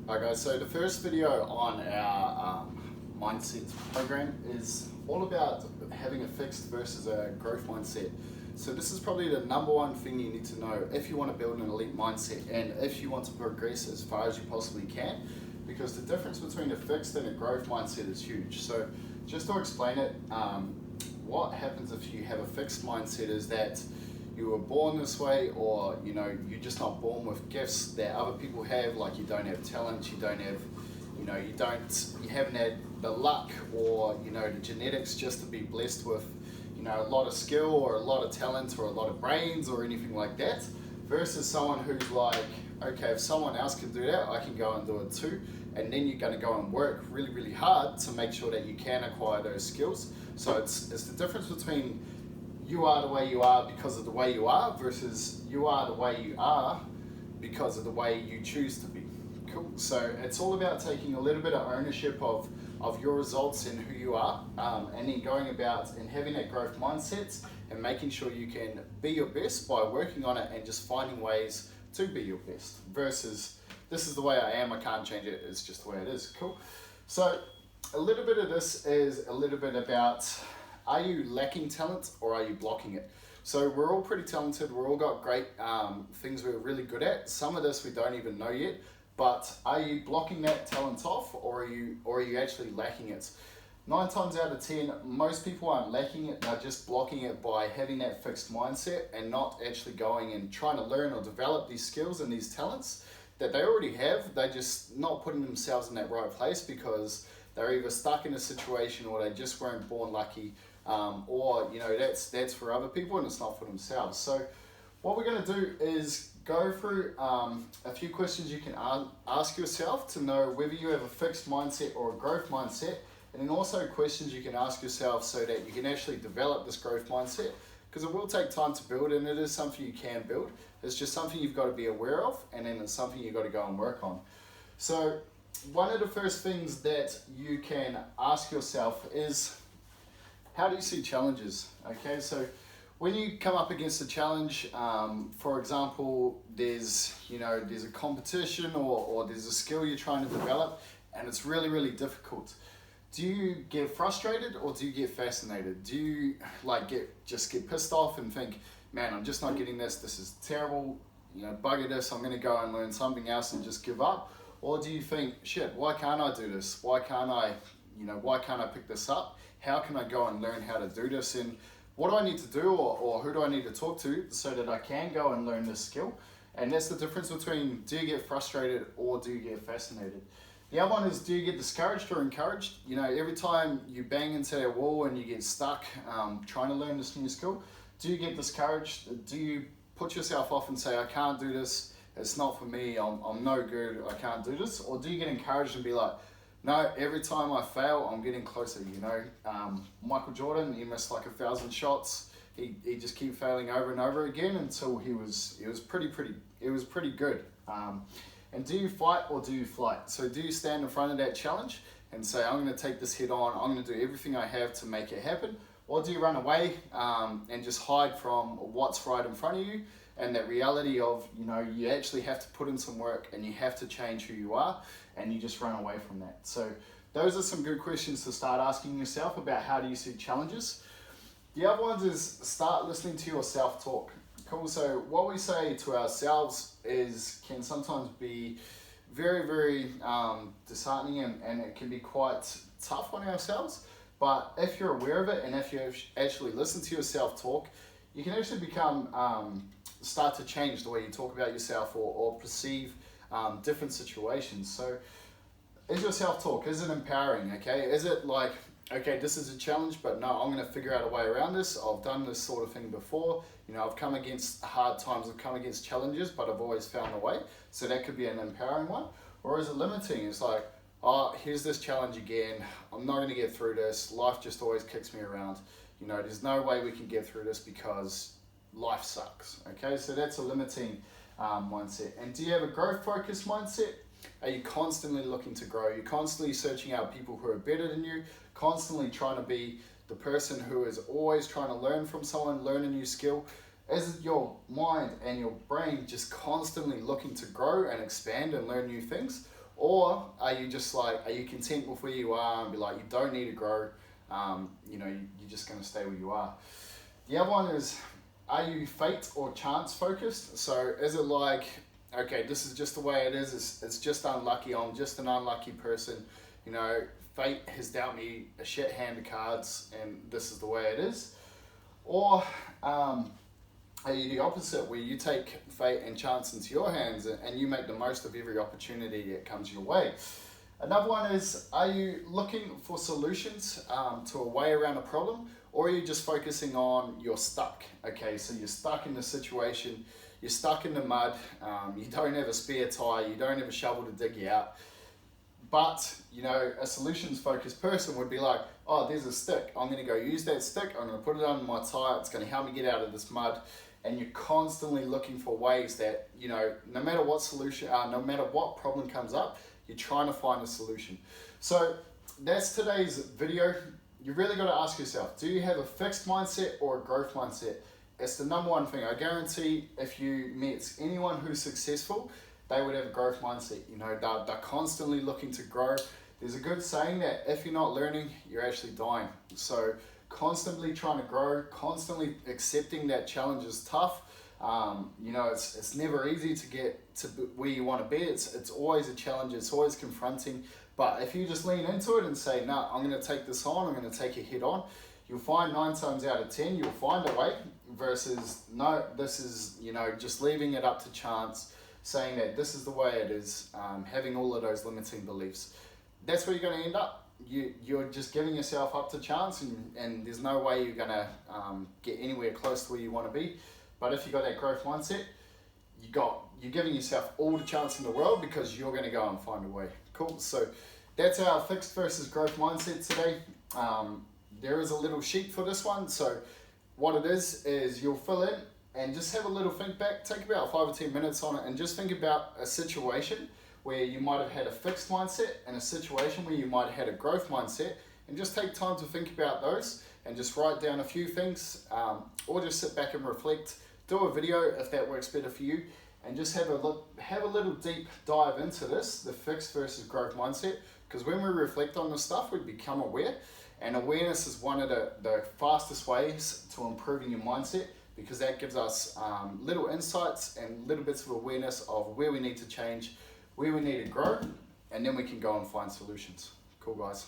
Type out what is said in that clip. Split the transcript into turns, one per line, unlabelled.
Alright guys, so the first video on our mindset program is all about having a fixed versus a growth mindset. So this is probably the number one thing you need to know if you want to build an elite mindset and if you want to progress as far as you possibly can, because the difference between a fixed and a growth mindset is huge. So just to explain it, what happens if you have a fixed mindset is that you were born this way, or you're just not born with gifts that other people have, like you don't have talent, you don't have you haven't had the luck or the genetics just to be blessed with a lot of skill or a lot of talent or a lot of brains or anything like that, versus someone who's like, okay, if someone else can do that, I can go and do it too. And then you're going to go and work really hard to make sure that you can acquire those skills. So it's the difference between you are the way you are because of the way you are versus you are the way you are because of the way you choose to be. Cool. So it's all about taking a little bit of ownership of your results and who you are, and then going about and having that growth mindset and making sure you can be your best by working on it and just finding ways to be your best, versus this is the way I am, I can't change it, it's just the way it is. Cool. So a little bit of this is a little bit about, are you lacking talent or are you blocking it? So we're all pretty talented, we're all got great things we're really good at. Some of this we don't even know yet, but are you blocking that talent off, or are you actually lacking it? 9 times out of 10, most people aren't lacking it, they're just blocking it by having that fixed mindset and not actually going and trying to learn or develop these skills and these talents that they already have. They're just not putting themselves in that right place because they're either stuck in a situation or they just weren't born lucky, or that's for other people and it's not for themselves. So what we're going to do is go through a few questions you can ask yourself to know whether you have a fixed mindset or a growth mindset, and then also questions you can ask yourself so that you can actually develop this growth mindset, because it will take time to build and it is something you can build. It's just something you've got to be aware of, and then it's something you've got to go and work on. So one of the first things that you can ask yourself is, how do you see challenges? Okay, so when you come up against a challenge, for example, there's a competition or there's a skill you're trying to develop and it's really difficult. Do you get frustrated or do you get fascinated? Do you just get pissed off and think, man, I'm just not getting this, this is terrible, bugger this, I'm going to go and learn something else and just give up? Or do you think, shit, why can't I do this? Why can't I pick this up? How can I go and learn how to do this? And what do I need to do, or who do I need to talk to so that I can go and learn this skill? And that's the difference between, do you get frustrated or do you get fascinated? The other one is, do you get discouraged or encouraged? Every time you bang into that wall and you get stuck trying to learn this new skill, do you get discouraged? Do you put yourself off and say, I can't do this, it's not for me, I'm no good, I can't do this? Or do you get encouraged and be like, no, every time I fail, I'm getting closer, Michael Jordan, he missed like 1,000 shots. He just keep failing over and over again until he was pretty good. And do you fight or do you flight? So do you stand in front of that challenge and say, I'm going to take this head on, I'm going to do everything I have to make it happen? Or do you run away and just hide from what's right in front of you, and that reality of, you actually have to put in some work and you have to change who you are, and you just run away from that? So those are some good questions to start asking yourself about how do you see challenges. The other ones is, start listening to your self-talk. Cool. So what we say to ourselves can sometimes be very disheartening, and it can be quite tough on ourselves. But if you're aware of it and if you actually listen to your self-talk, you can actually start to change the way you talk about yourself or perceive different situations. So is your self-talk, is it empowering? Okay, is it like, okay, this is a challenge, but no, I'm going to figure out a way around this, I've done this sort of thing before, I've come against hard times, I've come against challenges, but I've always found a way. So that could be an empowering one. Or is it limiting? It's like, oh, here's this challenge again, I'm not going to get through this, life just always kicks me around, there's no way we can get through this because life sucks. Okay, so that's a limiting mindset. And do you have a growth focused mindset? Are you constantly looking to grow? You're constantly searching out people who are better than you, constantly trying to be the person who is always trying to learn from someone, learn a new skill? Is your mind and your brain just constantly looking to grow and expand and learn new things? Or are you just like, are you content with where you are and be like, you don't need to grow, you know, you're just going to stay where you are. The other one is, are you fate or chance focused? So is it like, okay, this is just the way it is, it's just unlucky, I'm just an unlucky person, you know, fate has dealt me a shit hand of cards and this is the way it is? Or are you the opposite, where you take fate and chance into your hands and you make the most of every opportunity that comes your way? Another one is, are you looking for solutions to a way around a problem, or are you just focusing on you're stuck? Okay, so you're stuck in the situation, you're stuck in the mud, you don't have a spare tire, you don't have a shovel to dig you out. But, you know, a solutions focused person would be like, oh, there's a stick, I'm gonna go use that stick, I'm gonna put it under my tire, it's gonna help me get out of this mud. And you're constantly looking for ways that, you know, no matter what solution, no matter what problem comes up, you're trying to find a solution. So that's today's video. You really got to ask yourself, do you have a fixed mindset or a growth mindset? It's the number one thing. I guarantee if you met anyone who's successful, they would have a growth mindset. You know, they're constantly looking to grow. There's a good saying that if you're not learning, you're actually dying. So constantly trying to grow, constantly accepting that challenge is tough. You know, it's never easy to get to where you want to be. It's always a challenge, it's always confronting. But if you just lean into it and say, no, I'm going to take this on, I'm going to take it head on, you'll find 9 times out of 10, you'll find a way, versus, no, this is, you know, just leaving it up to chance, saying that this is the way it is, having all of those limiting beliefs. That's where you're going to end up. You're just giving yourself up to chance, and there's no way you're going to get anywhere close to where you want to be. But if you got that growth mindset, you're giving yourself all the chance in the world, because you're going to go and find a way. Cool. So that's our fixed versus growth mindset today. There is a little sheet for this one. So what it is you'll fill in and just have a little think back. Take about 5 or 10 minutes on it and just think about a situation where you might have had a fixed mindset and a situation where you might have had a growth mindset, and just take time to think about those and just write down a few things, or just sit back and reflect. Do a video if that works better for you, and just have a little deep dive into this, the fixed versus growth mindset, because when we reflect on this stuff, we become aware, and awareness is one of the fastest ways to improving your mindset, because that gives us little insights and little bits of awareness of where we need to change, where we need to grow, and then we can go and find solutions. Cool, guys.